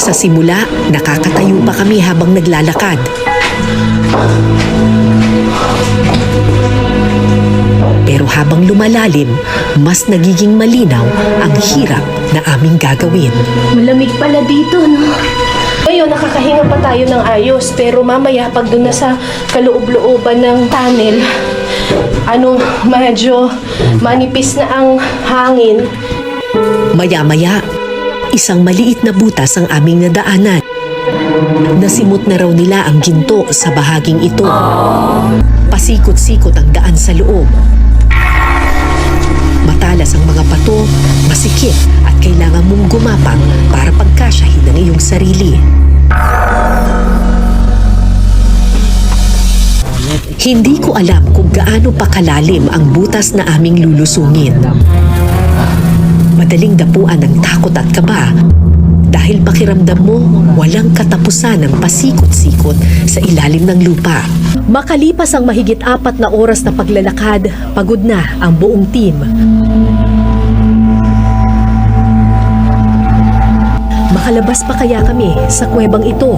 Sa simula, nakakatayo pa kami habang naglalakad. Pero habang lumalalim, mas nagiging malinaw ang hirap na aming gagawin. Malamig pala dito, no? Ngayon, nakakahinga pa tayo ng ayos. Pero mamaya, pag doon na sa kaloob-looban ng tunnel, medyo manipis na ang hangin. Maya-maya, isang maliit na butas ang aming nadaanan. Nasimot na raw nila ang ginto sa bahaging ito. Pasikot-sikot ang daan sa loob. Matalas ang mga pato, masikip at kailangan mong gumapang para pagkasyahin ang iyong sarili. Hindi ko alam kung gaano pa kalalim ang butas na aming lulusungin. Madaling dapuan ng takot at kaba dahil pakiramdam mo walang katapusan ng pasikot-sikot sa ilalim ng lupa. Makalipas ang mahigit 4 na oras na paglalakad, pagod na ang buong team. Makalabas pa kaya kami sa kuwebang ito?